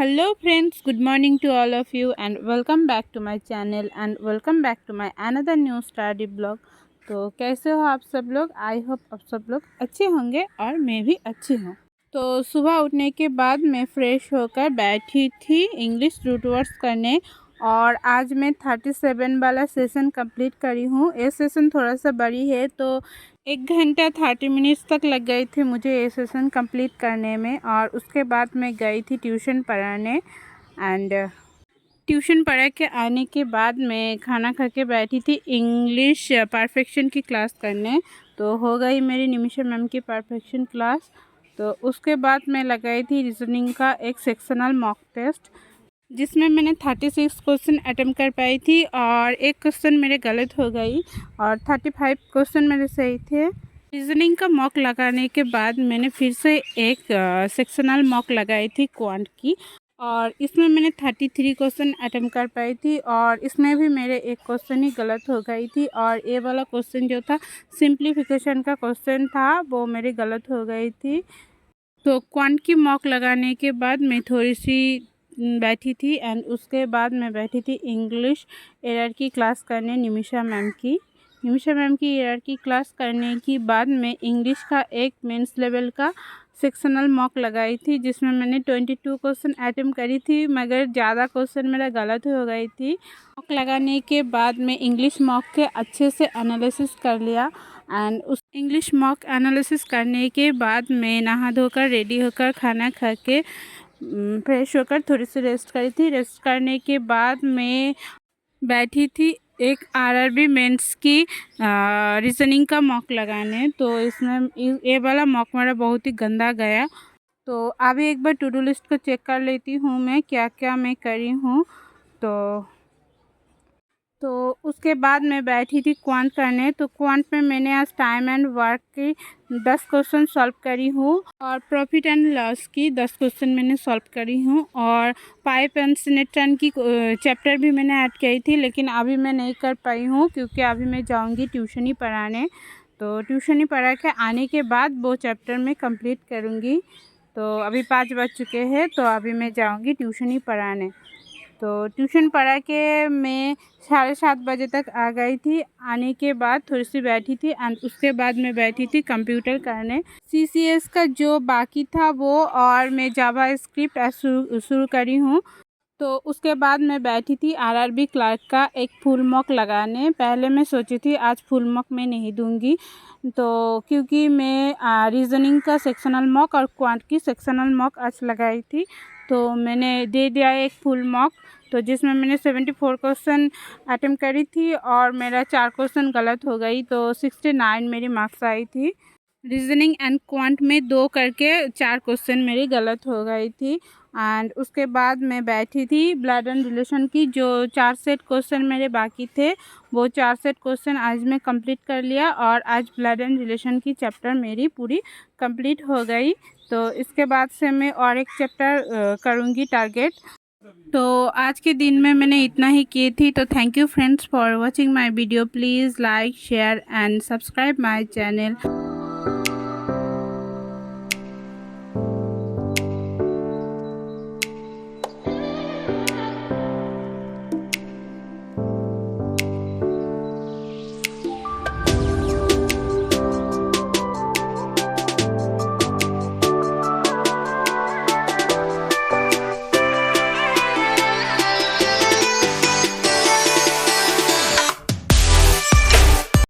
Hello friends, good morning to all of you and welcome back to my channel and welcome back to my another new study blog। तो कैसे हो आप सब लोग? I hope आप सब लोग अच्छे होंगे और मैं भी अच्छी हूँ। तो सुबह उठने के बाद मैं फ्रेश होकर बैठी थी इंग्लिश रूट वर्ड्स करने और आज मैं 37 वाला सेशन कंप्लीट करी हूँ। ये सेशन थोड़ा सा बड़ी है तो 1 घंटा 30 मिनट्स तक लग गए थे मुझे ये सेशन कंप्लीट करने में। और उसके बाद मैं गई थी ट्यूशन पढ़ाने एंड ट्यूशन पढ़ा के आने के बाद मैं खाना खा के बैठी थी इंग्लिश परफेक्शन की क्लास करने। तो हो गई मेरी निमिषा मैम की परफेक्शन क्लास। तो उसके बाद मैं लगाई थी रीजनिंग का एक सेक्शनल मॉक टेस्ट जिसमें मैंने 36 क्वेश्चन अटेम्प्ट कर पाई थी और एक क्वेश्चन मेरे गलत हो गई और 35 क्वेश्चन मेरे सही थे। रीजनिंग का मॉक लगाने के बाद मैंने फिर से एक सेक्शनल मॉक लगाई थी क्वांट की और इसमें मैंने 33 क्वेश्चन अटेम्प्ट कर पाई थी और इसमें भी मेरे एक क्वेश्चन ही गलत हो गई थी और ये वाला क्वेश्चन जो था सिंप्लीफिकेशन का क्वेश्चन था वो मेरी गलत हो गई थी। तो क्वांट की मॉक लगाने के बाद मैं थोड़ी सी बैठी थी एंड उसके बाद मैं बैठी थी इंग्लिश एरर की क्लास करने निमिषा मैम की एरर की क्लास करने के बाद मैं इंग्लिश का एक मेंस लेवल का सेक्शनल मॉक लगाई थी जिसमें मैंने 22 क्वेश्चन अटेम्प्ट करी थी मगर ज़्यादा क्वेश्चन मेरा गलत हो गई थी। मॉक लगाने के बाद मैं इंग्लिश मॉक के अच्छे से एनालिसिस कर लिया एंड उस इंग्लिश मॉक एनालिसिस करने के बाद मैं नहा धोकर रेडी होकर खाना खा के फ्रेश होकर थोड़ी सी रेस्ट करी थी। रेस्ट करने के बाद मैं बैठी थी एक आरआरबी मेंस की रीजनिंग का मॉक लगाने। तो इसमें ये वाला मॉक मेरा बहुत ही गंदा गया। तो अभी एक बार टू डू लिस्ट को चेक कर लेती हूँ मैं क्या क्या मैं करी हूँ। तो उसके बाद मैं बैठी थी क्वांट करने। तो क्वांट में मैंने आज टाइम एंड वर्क की 10 क्वेश्चन सॉल्व करी हूँ और प्रॉफिट एंड लॉस की 10 क्वेश्चन मैंने सॉल्व करी हूँ और पाइप एंड सिनेट्रन की चैप्टर भी मैंने ऐड की थी लेकिन अभी मैं नहीं कर पाई हूँ क्योंकि अभी मैं जाऊँगी ट्यूशन ही पढ़ाने। तो ट्यूशन ही पढ़ा के आने के बाद वो चैप्टर मैं कंप्लीट करूँगी। तो अभी 5 बज चुके हैं तो अभी मैं जाऊँगी ट्यूशन ही पढ़ाने। तो ट्यूशन पढ़ा के मैं 7:30 बजे तक आ गई थी। आने के बाद थोड़ी सी बैठी थी एंड उसके बाद मैं बैठी थी कंप्यूटर करने। सीसीएस का जो बाकी था वो और मैं जावा स्क्रिप्ट शुरू करी हूँ। तो उसके बाद मैं बैठी थी आरआरबी क्लर्क का एक फुल मॉक लगाने। पहले मैं सोची थी आज फुल मॉक मैं नहीं दूंगी तो क्योंकि मैं रीजनिंग का सेक्शनल मॉक और क्वांट की सेक्शनल मॉक आज लगाई थी तो मैंने दे दिया एक फुल मॉक। तो जिसमें मैंने 74 क्वेश्चन अटेम्प्ट करी थी और मेरा 4 क्वेश्चन गलत हो गई तो 69 मेरी मार्क्स आई थी। रीजनिंग एंड क्वांट में 2 करके 4 क्वेश्चन मेरी गलत हो गई थी एंड उसके बाद मैं बैठी थी ब्लड एंड रिलेशन की जो 4 सेट क्वेश्चन मेरे बाकी थे वो 4 सेट क्वेश्चन आज मैं कंप्लीट कर लिया और आज ब्लड एंड रिलेशन की चैप्टर मेरी पूरी कंप्लीट हो गई। तो इसके बाद से मैं और एक चैप्टर करूँगी टारगेट। तो आज के दिन में मैंने इतना ही की थी। तो thank you friends for watching my video. Please like share and subscribe my channel.